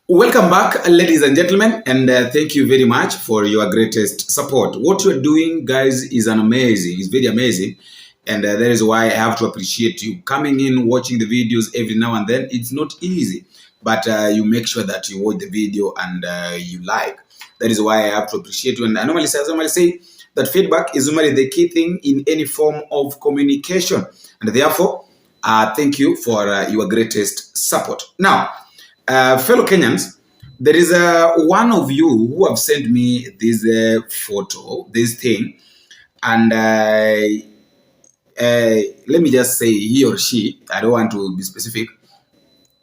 Welcome back, ladies and gentlemen, and thank you very much for your greatest support. What you're doing, guys, is it's very amazing, and that is why I have to appreciate you coming in, watching the videos every now and then. It's not easy, but you make sure that you watch the video and you like. That is why I have to appreciate you. And I normally say that feedback is normally the key thing in any form of communication, and therefore, thank you for your greatest support. Now, fellow Kenyans, there is one of you who have sent me this photo, this thing, and let me just say he or she, I don't want to be specific,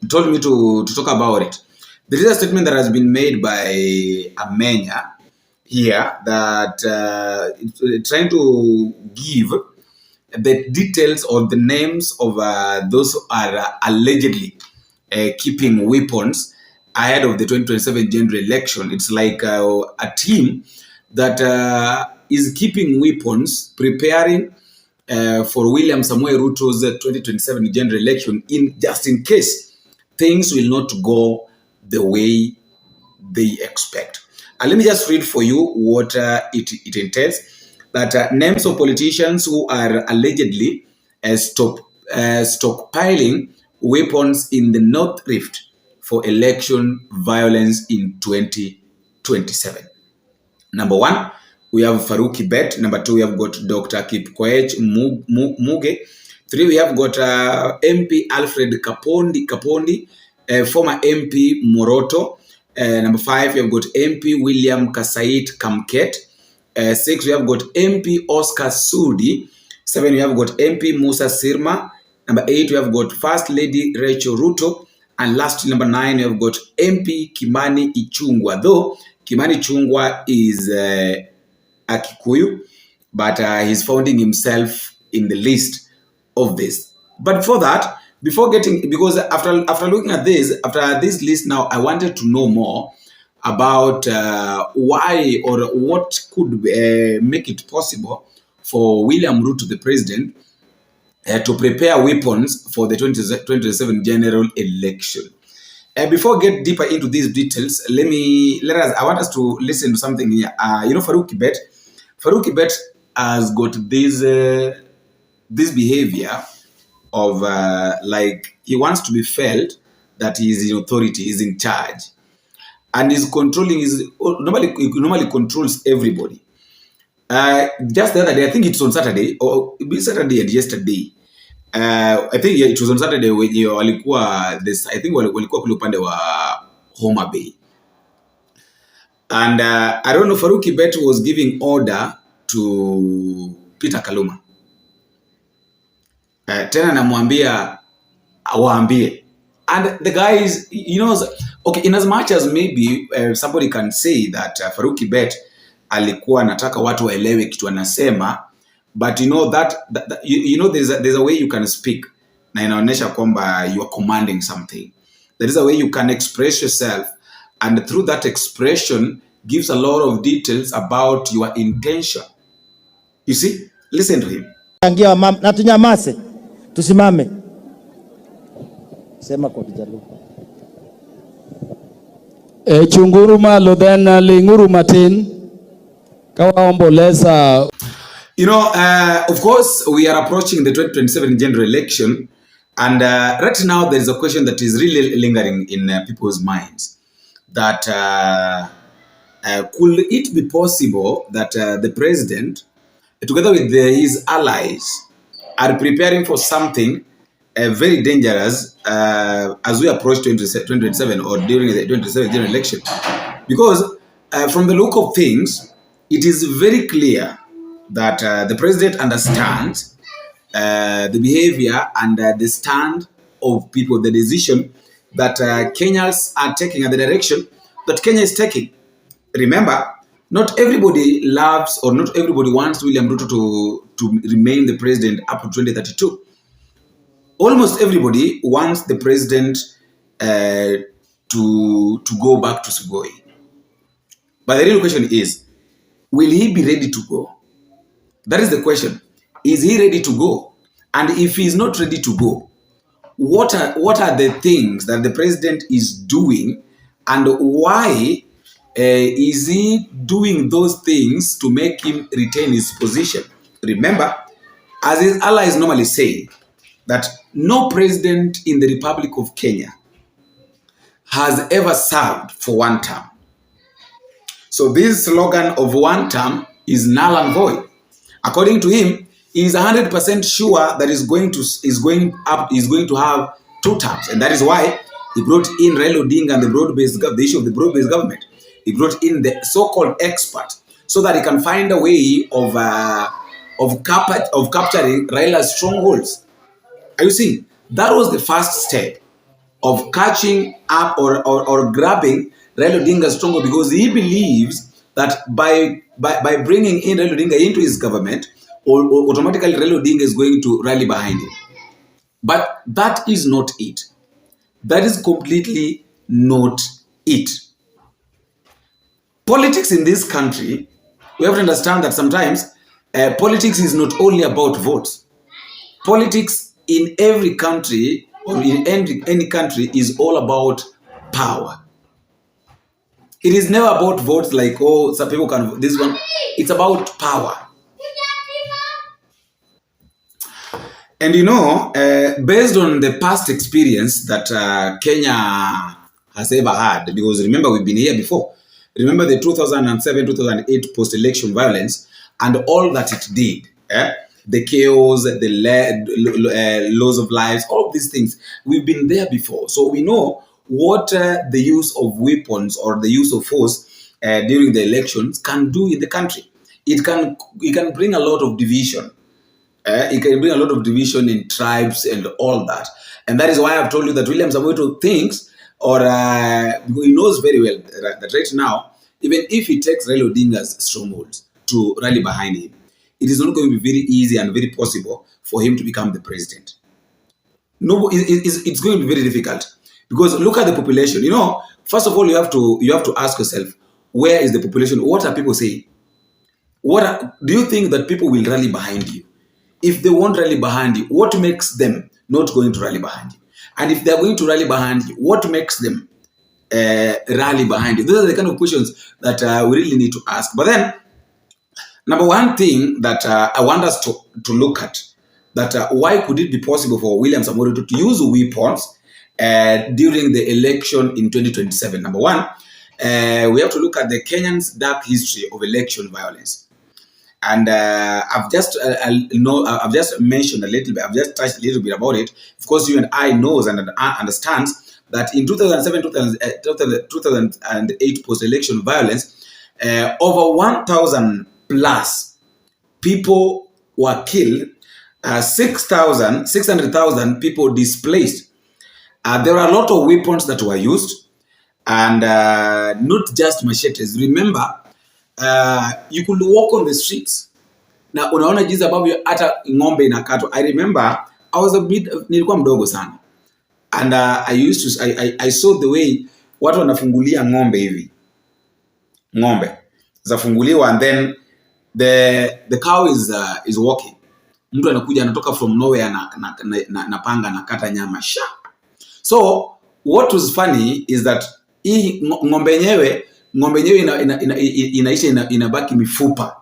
told me to talk about it. There is a statement that has been made by Amenya here that trying to give the details or the names of those who are allegedly keeping weapons ahead of the 2027 general election. It's like a team that is keeping weapons, preparing for William Samoei Ruto's 2027 general election, just in case things will not go the way they expect. And let me just read for you what it entails. That names of politicians who are allegedly stockpiling weapons in the North Rift for election violence in 2027. Number one, we have Farouk Kibet. Number two, we have got Dr. Kipkoech Muge. Three, we have got MP Alfred Kapondi, former MP Moroto. Number five, we have got MP William Kasait Kamket. Six, we have got MP Oscar Sudi. Seven, we have got MP Musa Sirma. Number eight, we have got First Lady Rachel Ruto. And last, number nine, we have got MP Kimani Ichung'wah. Though Kimani Ichung'wah is a Kikuyu, but he's finding himself in the list of this. But before that, because after looking at this, after this list now, I wanted to know more about why or what could make it possible for William Ruto, the president, to prepare weapons for the 2027 general election. Before I get deeper into these details, I want us to listen to something here. Farouk Kibet has got this behavior of like he wants to be felt that he is in authority, is in charge, and is controlling. Normally controls everybody. Just the other day, I think it's on Saturday, or Saturday and yesterday. I think it was on Saturday when walikuwa this. I think walikuwa kule upande wa Homa Bay, and I don't know. Farouk Kibet was giving order to Peter Kaluma. Tena namwambia awaambie, and the guys, okay. In as much as maybe somebody can say that Farouk Kibet alikuwa anataka watu waelewe kitu anasema, but there's a way you can speak na inaonyesha kwamba you are commanding something. There is a way you can express yourself, and through that expression gives a lot of details about your intention. You see, listen to him. Na tunyamase, tusimame. Sema kwa Kijaluo. Chunguruma lodena linguru matin. Of course, we are approaching the 2027 general election, and right now there is a question that is really lingering in people's minds. That could it be possible that the president, together with his allies, are preparing for something very dangerous as we approach 2027 or during the 2027 general election? Because from the look of things, it is very clear that the president understands the behavior and the stand of people, the decision that Kenyans are taking, and the direction that Kenya is taking. Remember, not everybody loves or not everybody wants William Ruto to remain the president up to 2032. Almost everybody wants the president to go back to Sugoi. But the real question is, will he be ready to go? That is the question. Is he ready to go? And if he is not ready to go, what are the things that the president is doing And why is he doing those things to make him retain his position? Remember, as his allies normally say, that no president in the Republic of Kenya has ever served for one term. So this slogan of one term is null and void. According to him, he is 100% sure that is going to have two terms, and that is why he brought in Raila Odinga and the issue of the broad-based government. He brought in the so-called expert so that he can find a way of capturing Raila's strongholds. Are you seeing? That was the first step of catching up or grabbing Raila Odinga's stronghold, because he believes that by bringing in Raila Odinga into his government, automatically Raila Odinga is going to rally behind him. But that is not it. That is completely not it. Politics in this country, we have to understand that sometimes politics is not only about votes. Politics in every country or in any country is all about power. It is never about votes like, oh, some people can vote this one. It's about power. And based on the past experience that Kenya has ever had, because remember, we've been here before. Remember the 2007-2008 post-election violence and all that it did. The chaos, the loss of lives, all of these things. We've been there before. So we know what the use of weapons or the use of force during the elections can do in the country. It can bring a lot of division. It can bring a lot of division in tribes and all that. And that is why I've told you that William Samoei Ruto thinks, or he knows very well that right now, even if he takes Raila Odinga's strongholds to rally behind him, it is not going to be very easy and very possible for him to become the president. No, it's going to be very difficult, because look at the population. First of all, you have to ask yourself, where is the population? What are people saying? Do you think that people will rally behind you? If they won't rally behind you, what makes them not going to rally behind you? And if they're going to rally behind you, what makes them rally behind you? Those are the kind of questions that we really need to ask. But then, number one thing that I want us to look at, that why could it be possible for William Samoei Ruto to use weapons during the election in 2027? Number one, we have to look at the Kenyan's dark history of election violence. And I've just mentioned a little bit. I've just touched a little bit about it. Of course, you and I knows and understands that in 2007-2008 post-election violence, over 1,000 plus people were killed. 600,000 people displaced. There are a lot of weapons that were used, and not just machetes. Remember, you could walk on the streets na unaona jinsi ambavyo hata ng'ombe inakatwa. I remember nilikuwa mdogo sana, and I saw the way watu wanafungulia ng'ombe hivi, ng'ombe zafunguliwa, and then the cow is walking. Mtu anakuja anatoka from nowhere na panga na kata nyama sha. So what was funny is that hii ng'ombe yenyewe inaisha inabaki mifupa,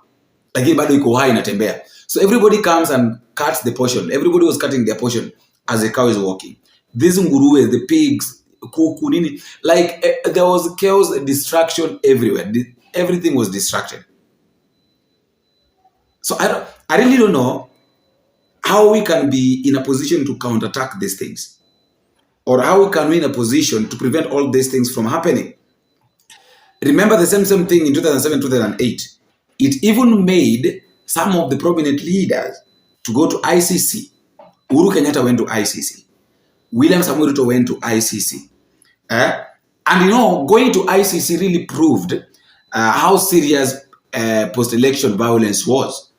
lakini bado iko hai inatembea. So everybody comes and cuts the portion. Everybody was cutting their portion as the cow is walking. These nguruwe, the pigs, kuku, nini, like there was chaos, distraction everywhere. Everything was distracted. So I really don't know how we can be in a position to counterattack these things, or how we can be in a position to prevent all these things from happening. Remember the same thing in 2007-2008. It even made some of the prominent leaders to go to ICC. Uhuru Kenyatta went to ICC. William Samoei Ruto went to ICC. And going to ICC really proved how serious post-election violence was.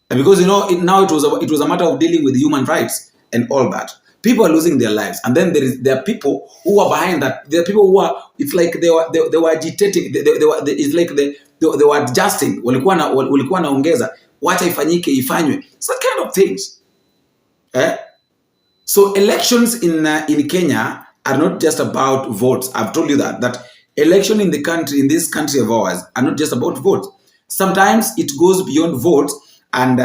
And because now it was a matter of dealing with human rights and all that. People are losing their lives, and then there are people who are behind that. There are people who are. It's like they were agitating. It's like they were adjusting. Walikuwa naongeza, wacha ifanyike ifanywe. So kind of things. So elections in Kenya are not just about votes. I've told you that election in the country, in this country of ours, are not just about votes. Sometimes it goes beyond votes, and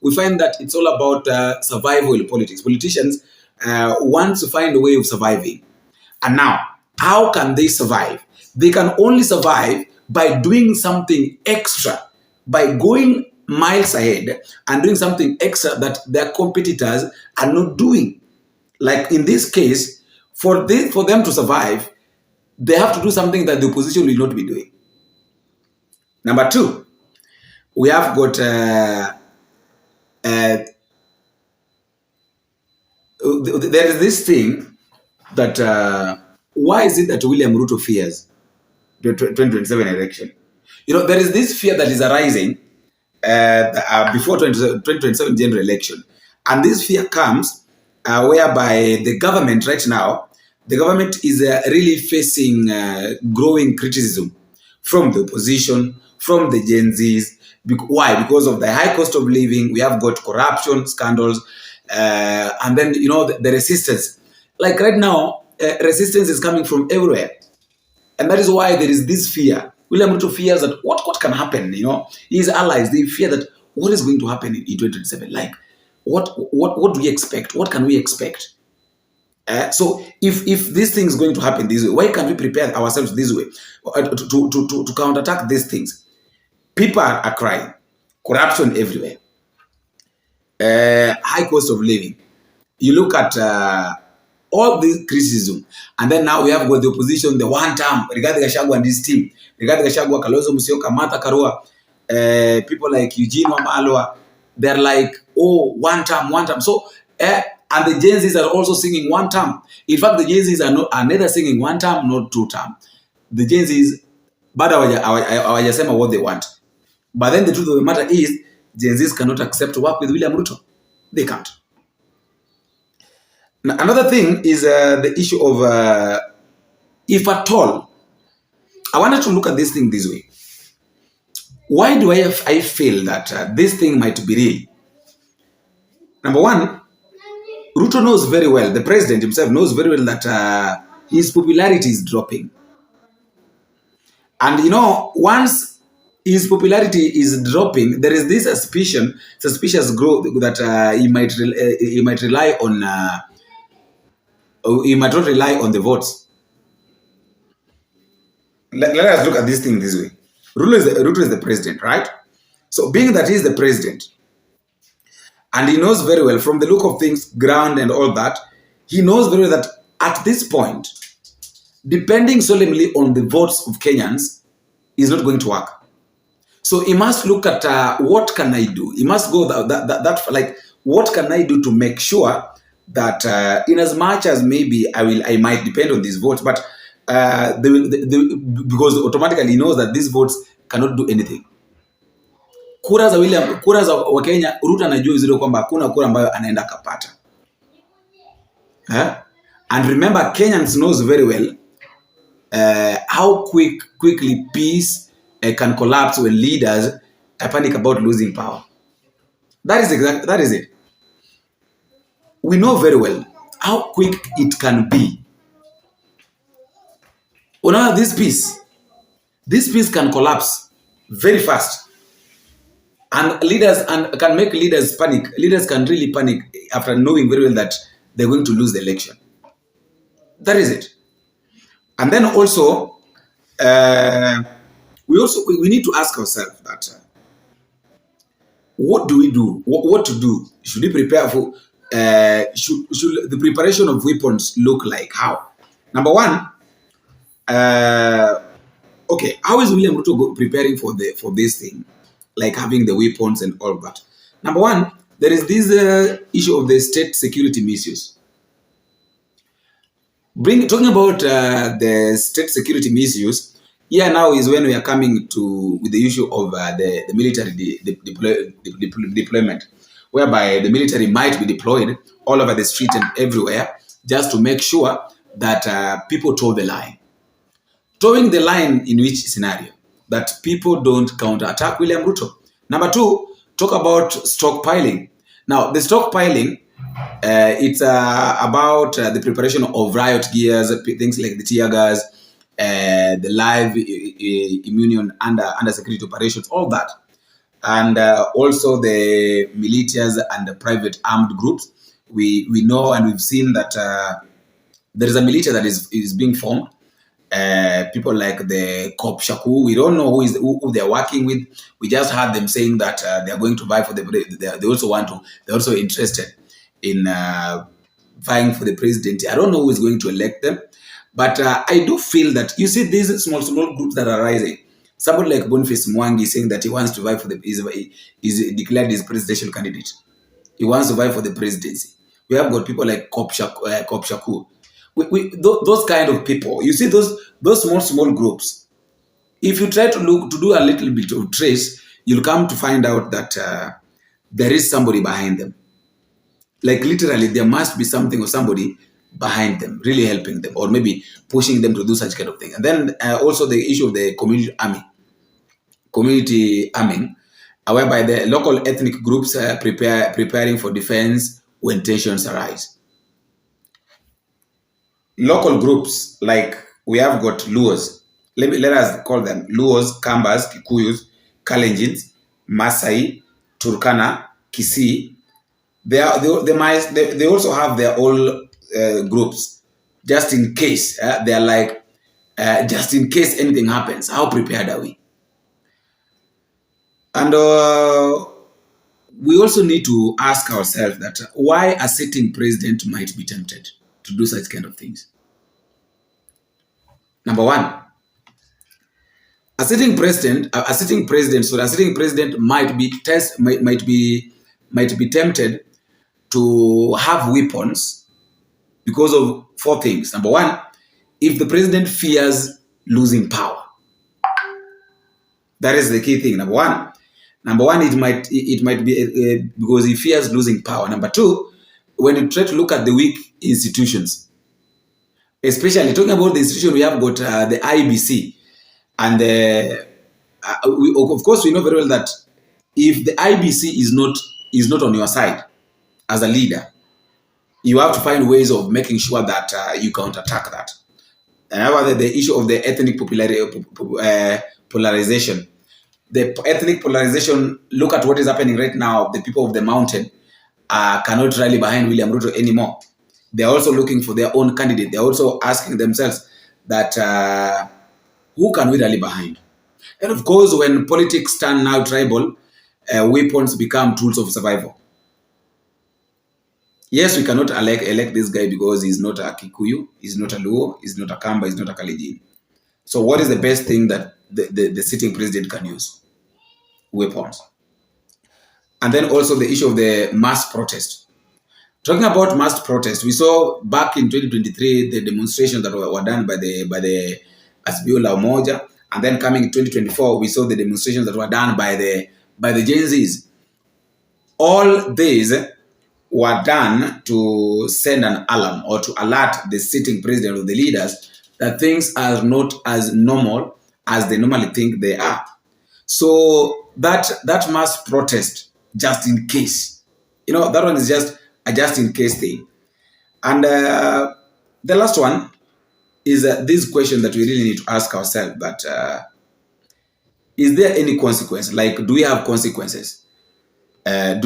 we find that it's all about survival politics. Politicians want to find a way of surviving. And now, how can they survive? They can only survive by doing something extra, by going miles ahead and doing something extra that their competitors are not doing. Like in this case, for them to survive, they have to do something that the opposition will not be doing. Number two, we have got there is this thing that why is it that William Ruto fears the 2027 election? There is this fear that is arising before 2027 general election. And this fear comes whereby the government right now, the government is really facing growing criticism from the opposition, from the Gen Zs. Why? Because of the high cost of living. We have got corruption scandals, and then the resistance. Like right now, resistance is coming from everywhere, and that is why there is this fear. William Ruto fears that what can happen. His allies, they fear that what is going to happen in 2027. Like what do we expect? What can we expect? So if this thing is going to happen this way, why can't we prepare ourselves this way to counterattack these things? People are crying, corruption everywhere, high cost of living. You look at all this criticism, and then now we have got the opposition, the one term, Rigathi Gachagua and his team, Rigathi Gachagua, Kalonzo Musyoka, Martha Karua, people like Eugene Wamalwa, they're like, oh, one term. So, and the Gen Zs are also singing one term. In fact, the Gen Zs are neither singing one term nor two term. The Gen Zs, but hawajasema what they want. But then the truth of the matter is, Gen Zs cannot accept to work with William Ruto. They can't. Now, another thing is the issue of, if at all, I wanted to look at this thing this way. Why do I feel that this thing might be real? Number one, Ruto knows very well, the president himself knows very well that his popularity is dropping. And once his popularity is dropping, there is this suspicious growth that he might rely on. He might not rely on the votes. Let us look at this thing this way. Ruto is the president, right? So being that he is the president, and he knows very well from the look of things, ground and all that, he knows very well that at this point, depending solemnly on the votes of Kenyans, is not going to work. So he must look at what can I do? He must go like, what can I do to make sure that in as much as maybe I might depend on these votes, but because automatically he knows that these votes cannot do anything. Kura za Wakenya, Ruto anajua vizuri kwamba hakuna kura ambayo anaenda kapata. And remember, Kenyans knows very well how quickly peace can collapse when leaders panic about losing power. That is it. We know very well how quick it can be. Now this peace can collapse very fast, and can make leaders panic. Leaders can really panic after knowing very well that they're going to lose the election. That is it. And then also, we need to ask ourselves that what do we do? What to do? Should we prepare for? Should the preparation of weapons look like? How? Number one, okay, how is William Ruto preparing for this thing, like having the weapons and all that? Number one, there is this issue of the state security misuse. Talking about the state security misuse, here now is when we are coming with the issue of the military deployment, whereby the military might be deployed all over the street and everywhere just to make sure that people toe the line. Towing the line in which scenario? That people don't counterattack William Ruto. Number two, talk about stockpiling. Now, the stockpiling, It's about the preparation of riot gears, things like the tear gas, the live immunion under security operations, all that. And also the militias and the private armed groups. We know and we've seen that there is a militia that is being formed. People like the Kop Shaku, we don't know who they're working with. We just heard them saying that they're going to vie for they also want to, they're also interested in vying for the presidency. I don't know who is going to elect them, but I do feel that, you see these small groups that are rising. Somebody like Boniface Mwangi saying that he wants to vie for is declared his presidential candidate. He wants to vie for the presidency. We have got people like Kop Shaku. Those kind of people, you see those small groups. If you try to do a little bit of trace, you'll come to find out that there is somebody behind them. Like literally, there must be something or somebody behind them, really helping them, or maybe pushing them to do such kind of thing. And then also the issue of the community arming, whereby the local ethnic groups preparing for defense when tensions arise. Local groups like we have got Luos. Let us call them Luos, Kambas, Kikuyus, Kalenjins, Masai, Turkana, Kisii. They also have their own groups, just in case. They're like, just in case anything happens, how prepared are we? And we also need to ask ourselves that why a sitting president might be tempted to do such kind of things. Number one, a sitting president might be tempted to have weapons because of four things. Number one, if the president fears losing power. That is the key thing. Number one, it might be because he fears losing power. Number two, when you try to look at the weak institutions, especially talking about the institution, we have got the IBC, and of course we know very well that if the IBC is not on your side as a leader, you have to find ways of making sure that you counterattack that. And however, the issue of the ethnic polarization. The ethnic polarization, look at what is happening right now. The people of the mountain cannot rally behind William Ruto anymore. They're also looking for their own candidate. They're also asking themselves that who can we rally behind? And of course, when politics turn now tribal, weapons become tools of survival. Yes, we cannot elect this guy because he's not a Kikuyu, he's not a Luo, he's not a Kamba, he's not a Kalenjin. So what is the best thing that the sitting president can use? Weapons. And then also the issue of the mass protest. Talking about mass protest, we saw back in 2023 the demonstrations that were done by the Asbiola Umoja, and then coming in 2024 we saw the demonstrations that were done by the Gen Zs. All these were done to send an alarm or to alert the sitting president or the leaders that things are not as normal as they normally think they are. So that mass protest, just in case, that one is just a just in case thing. And the last one is this question that we really need to ask ourselves: that is there any consequence? Like, do we have consequences? Are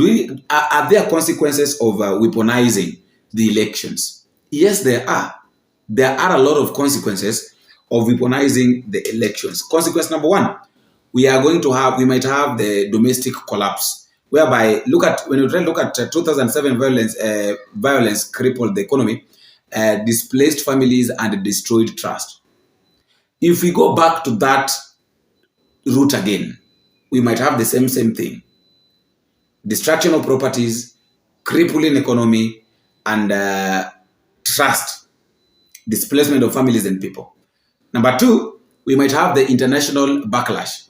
there consequences of weaponizing the elections? Yes, there are. There are a lot of consequences of weaponizing the elections. Consequence number one: we might have the domestic collapse, whereby when you try to look at 2007 violence crippled the economy, displaced families and destroyed trust. If we go back to that route again, we might have the same thing: destruction of properties, crippling economy, and trust, displacement of families and people. Number two, we might have the international backlash,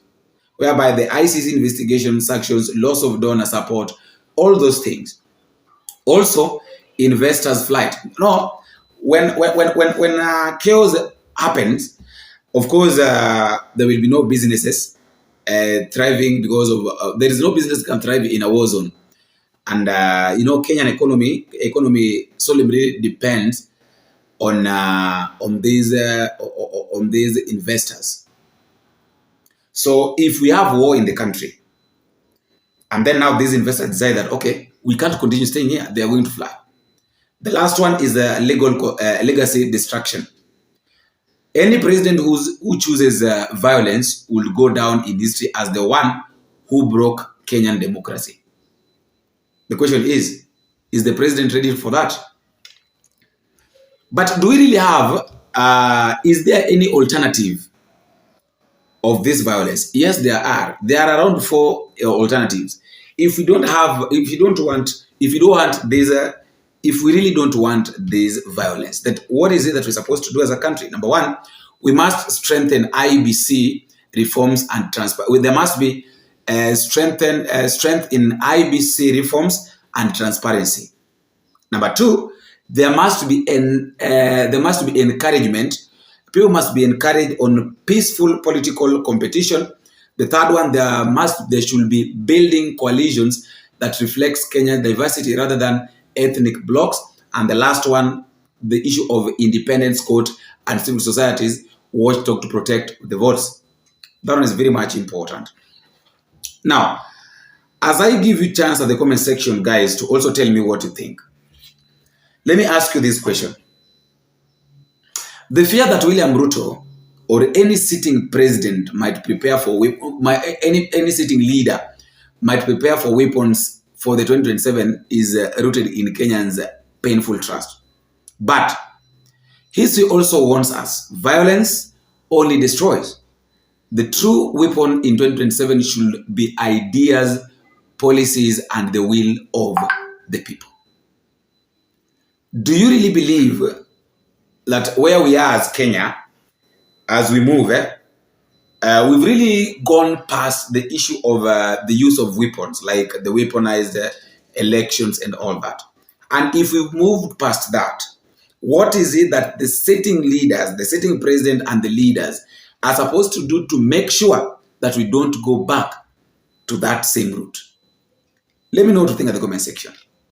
whereby the ICC investigation, sanctions, loss of donor support, all those things. Also, investors' flight. No, when chaos happens, of course, there will be no businesses thriving because of there is no business can thrive in a war zone. And Kenyan economy solely depends on these investors. So if we have war in the country, and then now these investors decide that, okay, we can't continue staying here, they are going to fly. The last one is legacy destruction. Any president who chooses violence will go down in history as the one who broke Kenyan democracy. The question is the president ready for that? But do we really have, is there any alternative of this violence? Yes, there are. There are around 4 alternatives. If we don't want this, if we really don't want this violence, that what is it that we're supposed to do as a country? Number one, we must strengthen IBC reforms and transparency. There must be strength in IBC reforms and transparency. Number two, there must be encouragement. People must be encouraged on peaceful political competition. The third one, there should be building coalitions that reflects Kenyan diversity rather than ethnic blocks. And the last one, the issue of independence court and civil societies watchdog to protect the votes. That one is very much important. Now, as I give you chance at the comment section, guys, to also tell me what you think, let me ask you this question. The fear that William Ruto or any sitting president might prepare for any sitting leader might prepare for weapons for the 2027 is rooted in Kenyans' painful trust. But history also warns us, violence only destroys. The true weapon in 2027 should be ideas, policies, and the will of the people. Do you really believe that where we are as Kenya, as we move, we've really gone past the issue of the use of weapons, like the weaponized elections and all that? And if we've moved past that, what is it that the sitting leaders, the sitting president and the leaders are supposed to do to make sure that we don't go back to that same route? Let me know what you think in the comment section.